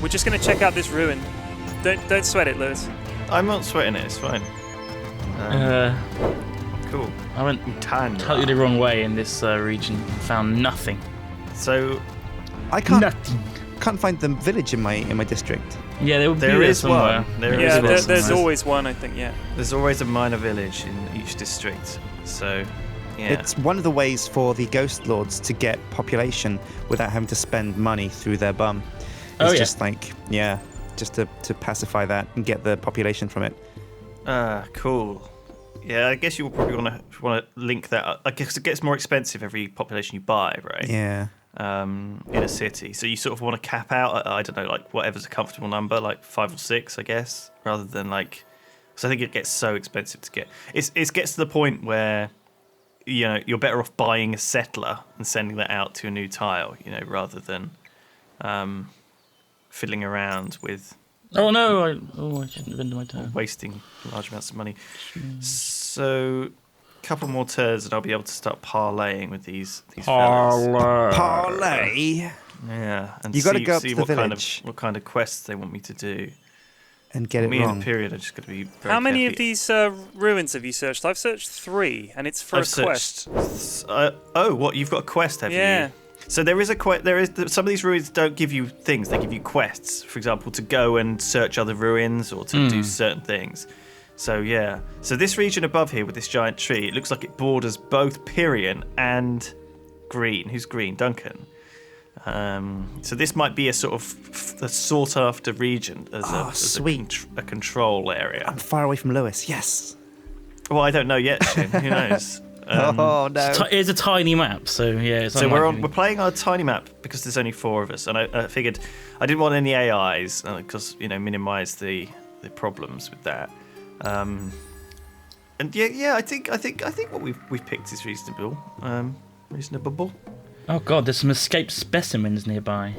We're just going to check out this ruin. Don't sweat it, Lewis. I'm not sweating it. It's fine. Cool. I went totally the wrong way in this region and found nothing. So I can't find the village in my district. Yeah, there would be there is somewhere. one. There's always one, I think. Yeah. There's always a minor village in each district. So, yeah. It's one of the ways for the ghost lords to get population without having to spend money through their bum. It's just just to pacify that and get the population from it. Cool. Yeah, I guess you will probably want to link that up. I guess it gets more expensive every population you buy, right? Yeah. In a city. So you sort of want to cap out at, I don't know, like whatever's a comfortable number, like 5 or 6, I guess, rather than like... Because I think it gets so expensive to get. It gets to the point where, you know, you're better off buying a settler and sending that out to a new tile, you know, rather than fiddling around with... Oh no! I shouldn't have ended my turn. Wasting large amounts of money. So, a couple more turns, and I'll be able to start parlaying with these fellas. Parlay. Yeah, and you got to go up to the village. What kind of quests they want me to do? And get it me wrong. In the period, I just got to be. Very How many of careful. these ruins have you searched? I've searched 3, and it's for a quest. What? You've got a quest, have you? Yeah. So there is a quest. Some of these ruins don't give you things; they give you quests. For example, to go and search other ruins or to do certain things. So yeah. So this region above here with this giant tree, it looks like it borders both Pyrion and Green. Who's Green? Duncan. So this might be a sort of a sought-after region as a control area. I'm far away from Lewis. Yes. Well, I don't know yet, Sjin. Who knows? Oh no! It's a tiny map, so yeah. It's so we're playing on a tiny map because there's only 4 of us, and I figured I didn't want any AIs because minimise the problems with that. And yeah, I think what we've picked is reasonable. Reasonable. Oh god, there's some escaped specimens nearby.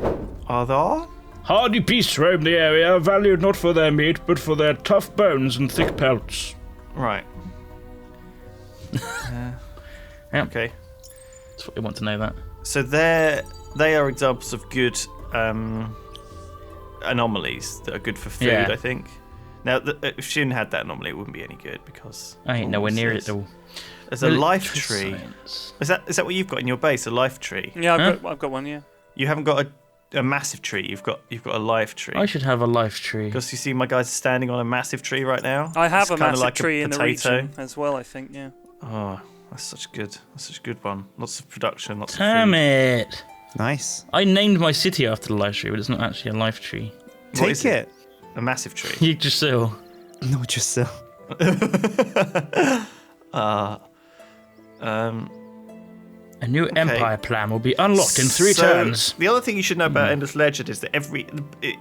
Are there? Hardy beasts roam the area, valued not for their meat, but for their tough bones and thick pelts. Right. Yeah. Okay. That's what we want to know. That. So they are examples of good anomalies that are good for food. Yeah. I think. Now, if Sjin had that anomaly, it wouldn't be any good because I ain't nowhere near it all. There's a life tree. Is that what you've got in your base? A life tree? Yeah, I've got one. Yeah. You haven't got a massive tree. You've got a life tree. I should have a life tree. Because you see, my guys are standing on a massive tree right now. I have it's a massive like tree a in the region as well. I think. Yeah. Oh, that's such a good one. Lots of production. Lots Damn of food. it! Nice. I named my city after the life tree, but it's not actually a life tree. Take it. A massive tree. Yggdrasil. No, just so. A new empire plan will be unlocked in 3 turns. The other thing you should know about Endless Legend is that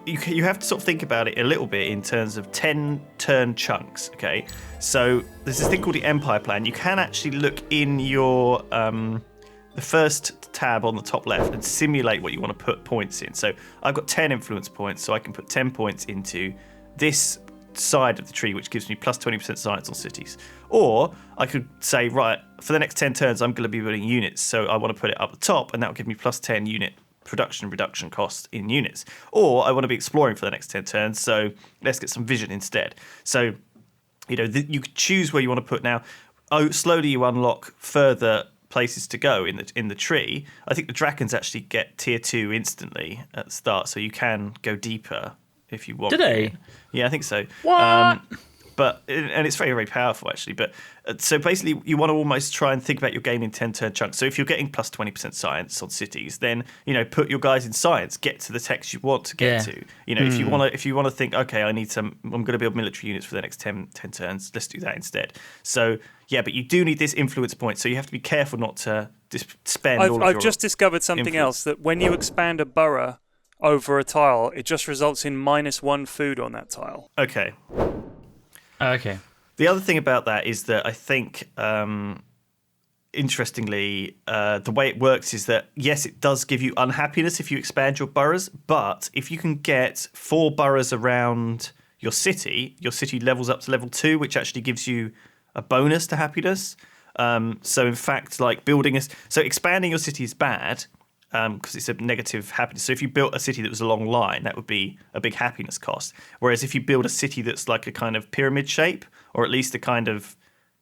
you have to sort of think about it a little bit in terms of 10-turn chunks. Okay, so there's this thing called the empire plan. You can actually look in your the first tab on the top left and simulate what you want to put points in. So I've got 10 influence points, so I can put 10 points into this side of the tree, which gives me plus 20% science on cities. Or I could say, right, for the next 10 turns, I'm going to be building units, so I want to put it up the top, and that will give me plus 10 unit production reduction cost in units. Or I want to be exploring for the next 10 turns, so let's get some vision instead. So, you could choose where you want to put now. Slowly you unlock further places to go in the tree. I think the dragons actually get tier 2 instantly at the start, so you can go deeper if you want. Do they? Yeah, I think so. What? And it's very, very powerful, actually. But so basically, you want to almost try and think about your game in 10-turn chunks. So if you're getting plus 20% science on cities, then put your guys in science. Get to the text you want to get to. If you want to think, okay, I'm going to build military units for the next 10 turns. Let's do that instead. So yeah, but you do need this influence point. So you have to be careful not to spend. I've just discovered something else, that when you expand a borough over a tile, it just results in -1 food on that tile. Okay. Okay. The other thing about that is that I think, interestingly, the way it works is that, yes, it does give you unhappiness if you expand your boroughs, but if you can get 4 boroughs around your city levels up to level 2, which actually gives you a bonus to happiness. So in fact, like expanding your city is bad, because it's a negative happiness. So if you built a city that was a long line, that would be a big happiness cost. Whereas if you build a city that's like a kind of pyramid shape, or at least a kind of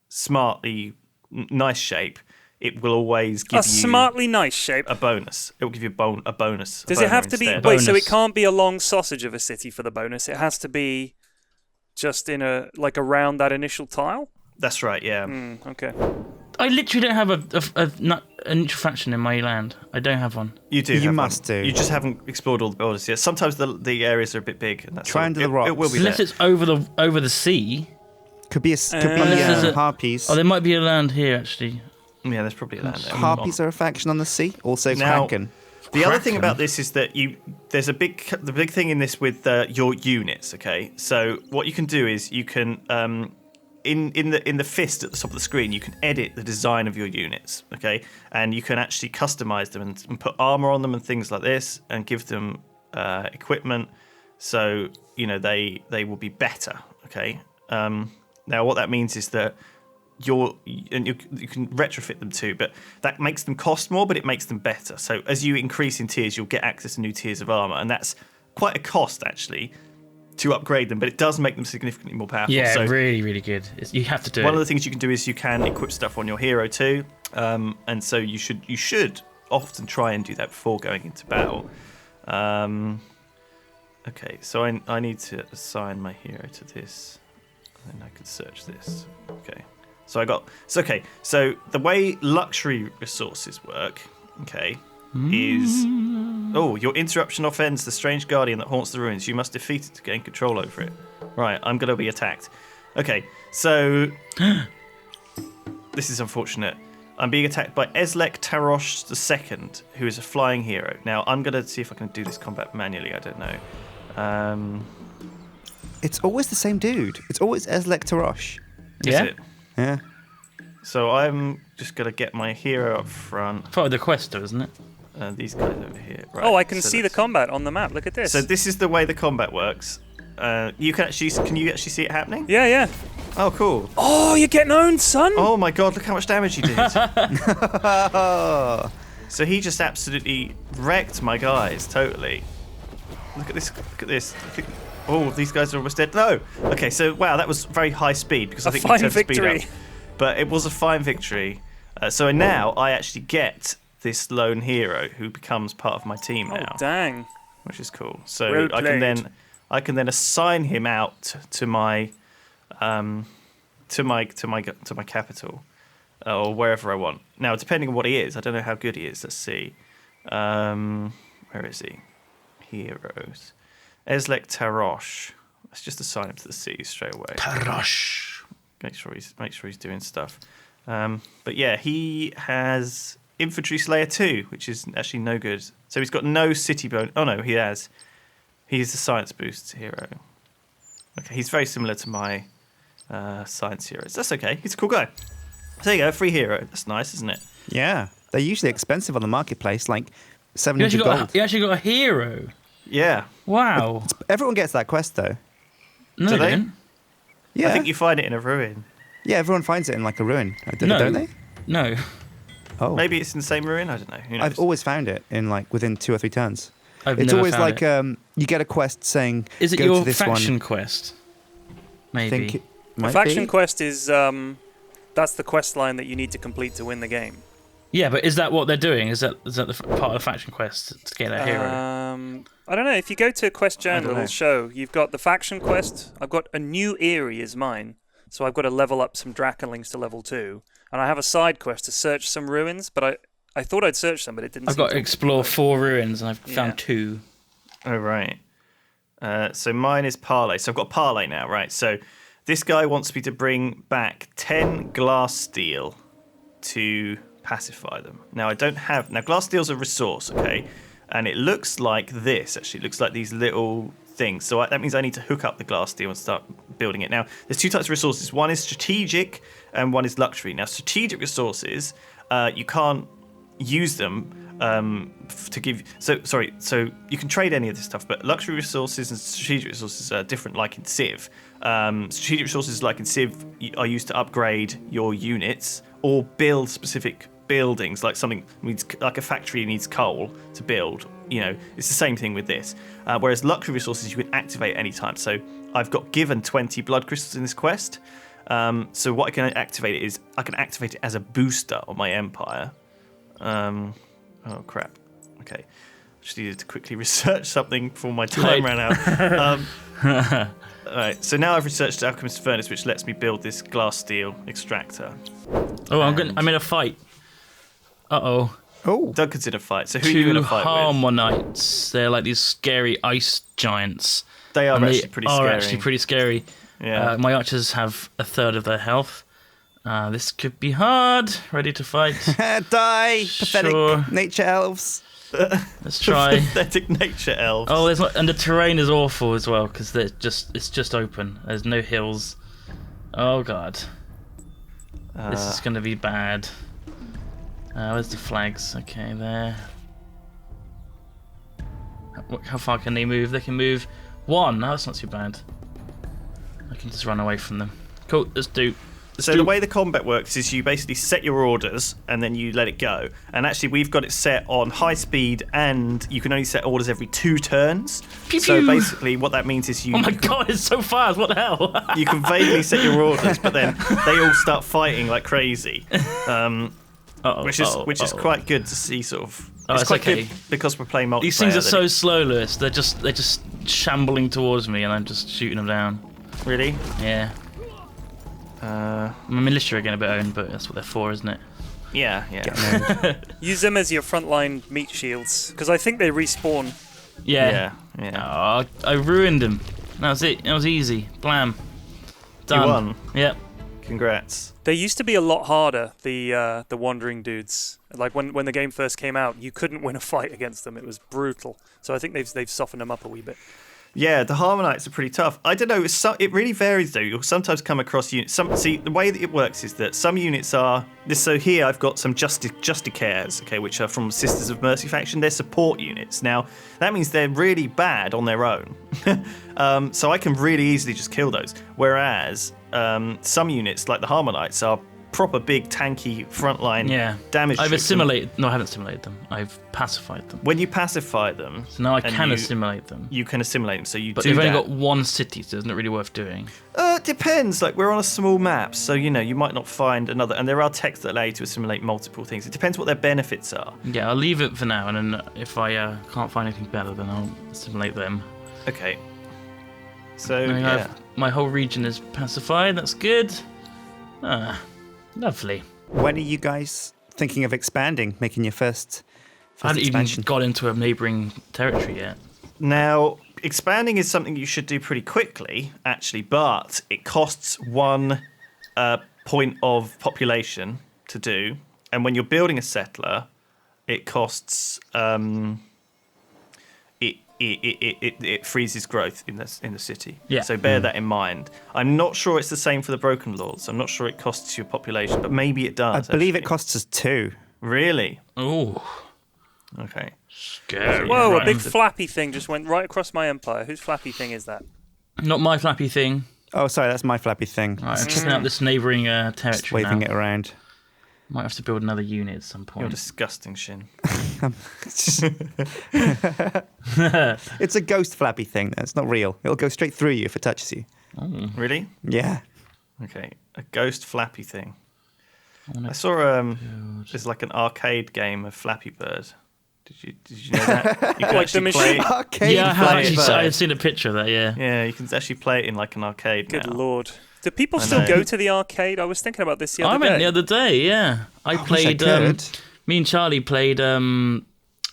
smartly nice shape, it will always give you smartly nice shape. a bonus. It will give you a bonus. Does it have to be? Instead. Wait, so Bonus. it can't be a long sausage of a city for the bonus. It has to be just in around that initial tile. That's right. Yeah. Okay. I literally don't have a neutral faction in my land. I don't have one. You do. You have must one. do. You just haven't explored all the borders yet. Sometimes the areas are a bit big, and that's Try all. under the It rocks. will be Unless there. it's over the sea. Could be there's a- harpies. Oh, there might be a land here actually. Yeah, there's probably a land there. Harpies are a faction on the sea. Also Now- Kraken. The other thing Kraken. about this is that there's the big thing in this with your units. Okay, so what you can do is you can in the fist at the top of the screen you can edit the design of your units. Okay, and you can actually customize them and put armor on them and things like this, and give them equipment, so they will be better. Okay, now what that means is that you can retrofit them too, but that makes them cost more, but it makes them better. So as you increase in tiers, you'll get access to new tiers of armor, and that's quite a cost actually to upgrade them, but it does make them significantly more powerful. Yeah, so really, really good. You have to do one it. of the things you can do is you can equip stuff on your hero too, and so you should often try and do that before going into battle. Okay, so I need to assign my hero to this, and I can search this. Okay. So So the way luxury resources work, is your interruption offends the strange guardian that haunts the ruins. You must defeat it to gain control over it. Right, I'm gonna be attacked. Okay, so this is unfortunate. I'm being attacked by Eslek Tarosh II, who is a flying hero. Now I'm gonna see if I can do this combat manually. I don't know. It's always the same dude. It's always Eslek Tarosh. Is Yeah? it? Yeah. So I'm just gonna get my hero up front. Part of the quest, though, isn't it? These guys over here. Right, Oh, I can so see the let's- combat on the map. Look at this. So this is the way the combat works. Can you actually see it happening? Yeah. Oh, cool. Oh, you're getting owned, son. Oh my god, look how much damage he did. Oh. So he just absolutely wrecked my guys, totally. Look at this. Oh, these guys are almost dead. No. Okay, so wow, that was very high speed because I A think fine we turned speed victory. up. But it was a fine victory. So now I actually get this lone hero who becomes part of my team Oh, now, dang. which is cool. So Well I can then assign him out to my capital or wherever I want. Now, depending on what he is, I don't know how good he is. Let's see. Where is he? Heroes. Eslek Tarosh. Let's just assign him to the city straight away. Tarosh. Make sure he's doing stuff. But yeah, he has Infantry Slayer 2, which is actually no good. So he's got no city bone. Oh no, he has. He's a science boost hero. Okay, he's very similar to my science heroes. That's okay. He's a cool guy. So there you go, free hero. That's nice, isn't it? Yeah. They're usually expensive on the marketplace, like You 700 gold. actually got a hero. Yeah. Wow. Everyone gets that quest, though. No, Do they they? didn't. Yeah. I think you find it in a ruin. Yeah, everyone finds it in like a ruin. No. Don't they? No. Oh. Maybe it's in the same ruin. I don't know. Who knows? I've always found it in like within 2 or 3 turns. I've It's never always found like it. you get a quest saying Is it go your to this faction one. quest? I Maybe. think it The might faction be. quest is that's the quest line that you need to complete to win the game. Yeah, but is that what they're doing? Is that part of the faction quest to get that hero? I don't know. If you go to Quest Journal, know. it'll show you've got the faction quest. I've got a new Eyrie is mine, so I've got to level up some Drakenlings to level 2, and I have a side quest to search some ruins. But I thought I'd search them, but it didn't. I've seem got to explore 4 ruins, and I've found 2. Oh, right. So mine is Parlay. So I've got Parlay now, right? So this guy wants me to bring back 10 glass steel to pacify them. Now, I don't have... Now, glass steel's a resource, okay? And it looks like this, actually. It looks like these little things. So that means I need to hook up the glass steel and start building it. Now, there's 2 types of resources. One is strategic and one is luxury. Now, strategic resources, you can't use them to give... So you can trade any of this stuff, but luxury resources and strategic resources are different, like in Civ. Strategic resources, like in Civ, are used to upgrade your units or build specific buildings, like something needs, like a factory needs coal to build, it's the same thing with this. Whereas luxury resources you can activate anytime. So I've got given 20 blood crystals in this quest. So what I can activate is I can activate it as a booster on my empire. Oh crap. Okay. Just needed to quickly research something before my time ran out. Alright, so now I've researched Alchemist's Furnace, which lets me build this glass steel extractor. Oh, I'm in a fight. Uh-oh. Oh. Duncan's in a fight. So who are you in a fight with? Harmonites. They're like these scary ice giants. They are And actually pretty scary. Yeah. My archers have a third of their health. This could be hard. Ready to fight. Die, pathetic Sure. nature elves. Let's try. Pathetic nature elves. Oh, and the terrain is awful as well because it's just open. There's no hills. Oh god, this is gonna be bad. Where's the flags? Okay, there. How far can they move? They can move 1. No, that's not too bad. I can just run away from them. Cool. Let's do. So the way the combat works is you basically set your orders and then you let it go. And actually we've got it set on high speed and you can only set orders every 2 turns. Pew, so pew. basically what that means is Oh my god, it's so fast! What the hell? you can vaguely set your orders, but then they all start fighting like crazy. Which is quite good to see, sort of. It's quite okay. good because we're playing multiplayer. These things are so slow, Lewis. They're just shambling towards me, and I'm just shooting them down. Really? Yeah. My militia are getting a bit owned, but that's what they're for, isn't it? Yeah. Use them as your frontline meat shields, because I think they respawn. Yeah. Oh, I ruined them. That was it. That was easy. Blam. Done. You won. Yep. Congrats. They used to be a lot harder, the wandering dudes. Like when the game first came out, you couldn't win a fight against them. It was brutal. So I think they've softened them up a wee bit. Yeah, the Harmonites are pretty tough. I don't know. It really varies though. You'll sometimes come across units. See, the way that it works is that some units are this. So here I've got some Justicares, okay, which are from Sisters of Mercy faction. They're support units. Now that means they're really bad on their own. So I can really easily just kill those. Whereas some units like the Harmonites are proper big tanky frontline damage. I've troops. assimilated. No, I haven't assimilated them. I've pacified them. When you pacify them, So now I can assimilate them. you can assimilate them. So you But do they've that. only got 1 city, so isn't it really worth doing? It depends. Like we're on a small map, so you might not find another. And there are texts that allow you to assimilate multiple things. It depends what their benefits are. Yeah, I'll leave it for now, and then if I can't find anything better, then I'll assimilate them. Okay. So And I yeah, have- my whole region is pacified. That's good. Lovely. When are you guys thinking of expanding, making your first I haven't even expansion? got into a neighbouring territory yet. now expanding is something you should do pretty quickly, actually, but it costs 1 point of population to do, and when you're building a settler, it costs it freezes growth in the city. Yeah. So bear that in mind. I'm not sure it's the same for the Broken Lords. I'm not sure it costs your population, but maybe it I does. believe it actually. costs us 2. Really? Oh, Okay. scary. Whoa, Right a big into- flappy thing just went right across my empire. Whose flappy thing is that? Not my flappy thing. Oh, sorry, that's my flappy thing. Right, I'm checking out this neighbouring Just territory waving now. it around. Might have to build another unit at some You're point. disgusting, Sjin. It's a ghost flappy thing. It's not real. It'll go straight through you if it touches you. Really? Yeah. Okay. A ghost Flappy thing. I saw there's like an arcade game of Flappy Bird. Did you know that? You can Like the actually play machine? it. Arcade Yeah, I have play it actually, first. I've seen a picture of that, yeah. Yeah, you can actually play it in like an arcade Good now. lord. Do people I still know. go to the arcade? I was thinking about this the I other went day. the other day, yeah. I wish I played, could. me and Charlie played,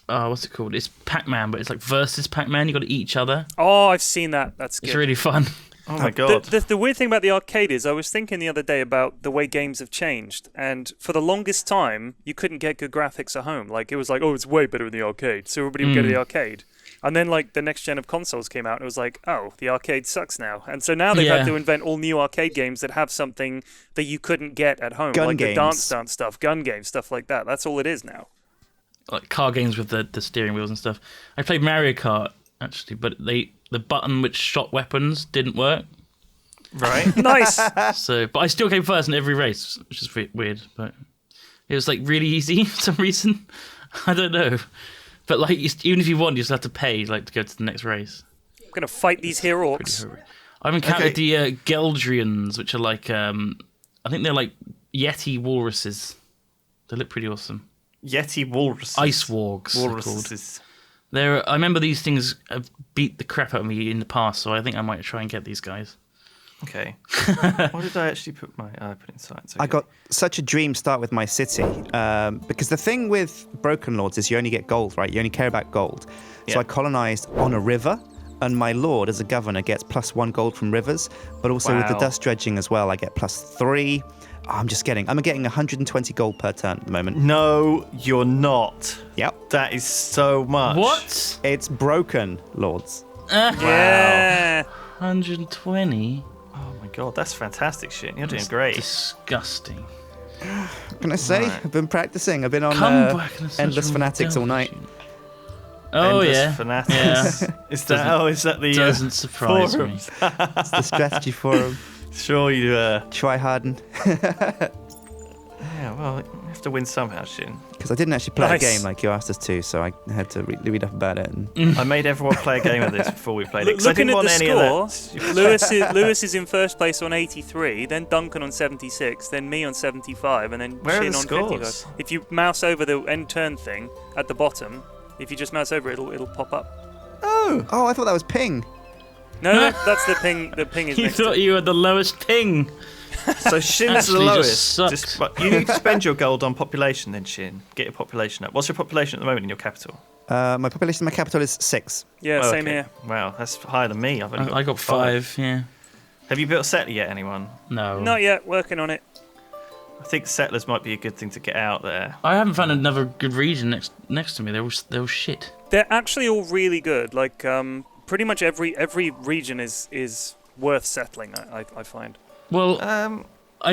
what's it called? It's Pac-Man, but it's like versus Pac-Man. You got to eat each other. Oh, I've seen that. That's good. It's really fun. Oh my god. The weird thing about the arcade is I was thinking the other day about the way games have changed, and for the longest time you couldn't get good graphics at home. Like it was like, oh, it's way better in the arcade, so everybody would go to the arcade. And then like the next gen of consoles came out, and it was like, oh, the arcade sucks now. And so now they've had to invent all new arcade games that have something that you couldn't get at home, Gun like games. the dance stuff, gun games, stuff like that. That's all it is now. Like car games with the steering wheels and stuff. I played Mario Kart, actually, but the button which shot weapons didn't work. Right? Nice. So, but I still came first in every race, which is weird. But It was like really easy for some reason. I don't know. But like, even if you won, you just have to pay like to go to the next race. I'm gonna fight these here orcs. I've encountered the Geldrians, which are like I think they're like Yeti walruses. They look pretty awesome. Yeti walruses. Ice wargs. Walruses. I remember these things have beat the crap out of me in the past, so I think I might try and get these guys. Okay. What did I actually put I put in science? Okay. I got such a dream start with my city because the thing with Broken Lords is you only get gold, right? You only care about gold. So I colonized on a river, and my lord as a governor gets +1 gold from rivers, but also with the dust dredging as well, I get +3. I'm getting 120 gold per turn at the moment. No, you're not. Yep. That is so much. What? It's Broken Lords. Yeah. 120? Oh my god, that's fantastic shit. You're doing great. Disgusting. What can I say? I've been practicing. I've been on Endless Fanatics all night. Oh, Endless yeah. Fanatics. Yeah. Is that the Doesn't surprise me. forums? It's the strategy forum. Sure you Try harden. Yeah, well, you have to win somehow, Sjin. Because I didn't actually play Nice. a game like you asked us to, so I had to read up about it. And I made everyone play a game of this before we played it. 'Cause I Looking didn't at want the any of score, that. Lewis is in first place on 83, then Duncan on 76, then me on 75, and then Where are Sjin the on scores? 55. If you mouse over the end turn thing at the bottom, if you just mouse over it, it'll pop up. oh, I thought that was ping. No, that's the ping. The ping is You next to thought it. you were the lowest ping. So Shin's the Actually lowest. just sucks. But you need to spend your gold on population then, Sjin. Get your population up. What's your population at the moment in your capital? My population in my capital is 6. Yeah, Oh, same okay. here. Wow, that's higher than me. I got 5, yeah. Have you built a settler yet, anyone? No. Not yet, working on it. I think settlers might be a good thing to get out there. I haven't found another good region next to me. They're all shit. They're actually all really good. Like, pretty much every region is worth settling. I find. Well, I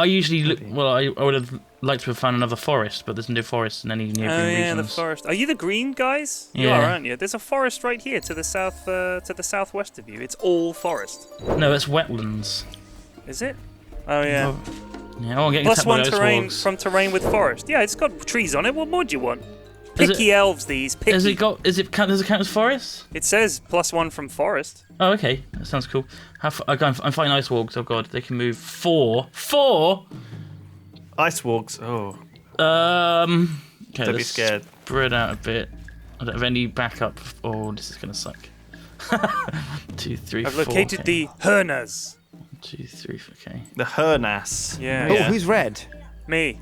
usually look. maybe. Well, I would have liked to have found another forest, but there's no forest in any neighbouring Oh yeah, regions. the forest. Are you the green guys? You Yeah. are, aren't you? There's a forest right here to the southwest of you. It's all forest. No, it's wetlands. Is it? Oh yeah. Yeah, I'm getting Plus attacked by one those terrain wargs. from terrain with forest. Yeah, it's got trees on it. What more do you want? Is Picky elves, these. Picky. Does it count as forest? It says +1 from forest. Oh, okay, that sounds cool. I'm fighting ice wargs. Oh god, they can move 4. Ice wargs. Oh, Okay, don't be let's scared. spread out a bit. I don't have any backup. Oh, this is gonna suck. 2, 3, I've 4. located okay. the Hernas. 2, 3. Okay. The Hernas. Yeah. Oh, Yeah. who's red? Me.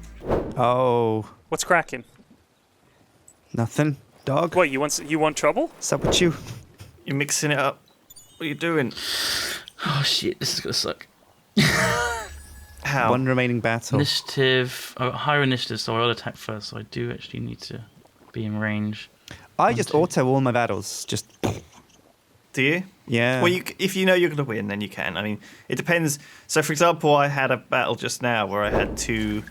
Oh, What's cracking? nothing. Dog. What, you want trouble? What's up with you? You're mixing it up. What are you doing? Oh shit, this is gonna suck. How? One remaining battle. Initiative. Oh, higher initiative, so I'll attack first. So I do actually need to be in range. I just auto all my battles. Just Do you? yeah. Well, if you know you're going to win, then you can. I mean, it depends. So, for example, I had a battle just now where I had 2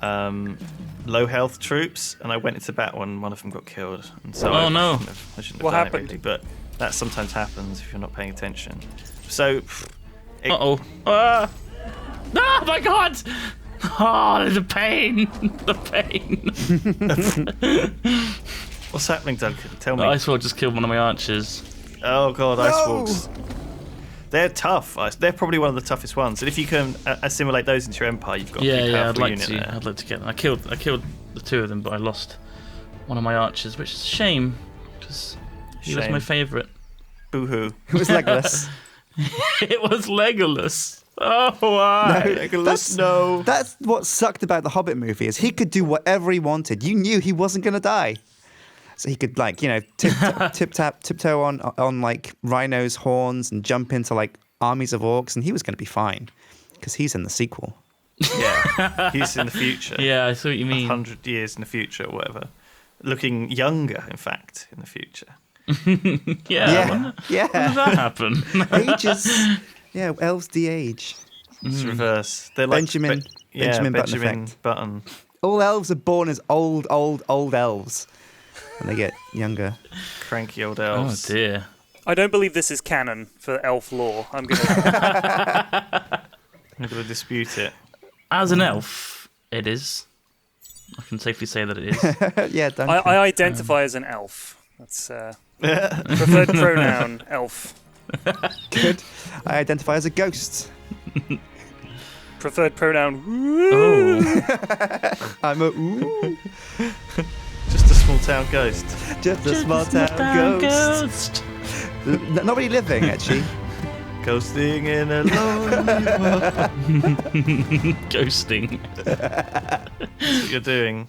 low health troops, and I went into battle and one of them got killed. And so Oh, no. I shouldn't have What done happened? it really, but that sometimes happens if you're not paying attention. So, it- Uh-oh. Ah! Oh my god! Oh, the pain! The pain! what's happening, Duncan? Tell me. The ice wall just killed one of my archers. Oh god, ice No! walks. They're tough. They're probably one of the toughest ones. And if you can assimilate those into your empire, you've got a pretty Yeah, I'd powerful like unit to. there. I'd like to get them. I killed the 2 of them, but I lost one of my archers, which is a shame because he was Shame. my favourite. Boo-hoo. It was Legolas. It was Legolas. Oh, why? Legolas, no. That's what sucked about the Hobbit movie is he could do whatever he wanted. You knew he wasn't going to die. So he could tiptoe on like rhinos' horns and jump into like armies of orcs, and he was going to be fine because he's in the sequel. Yeah, he's in the future. Yeah, I see what you mean. 100 years in the future or whatever. Looking younger, in fact, in the future. Yeah. Yeah, How does that happen? ages. Yeah, elves de-age. It's reverse. They're like Benjamin Button effect. Button. All elves are born as old elves, and they get younger. Cranky old Oh elves. dear. I don't believe this is canon for elf lore. I'm gonna. I'm going to dispute it. As an elf, it is. I can safely say that it is. Yeah, Duncan. I identify as an elf. That's preferred pronoun, elf. Good. I identify as a ghost. Preferred pronoun. Oh. I'm a ooh. Just a small town ghost. Just a small town ghost. Not really living, actually. Ghosting in a lonely world. Ghosting. That's what you're doing.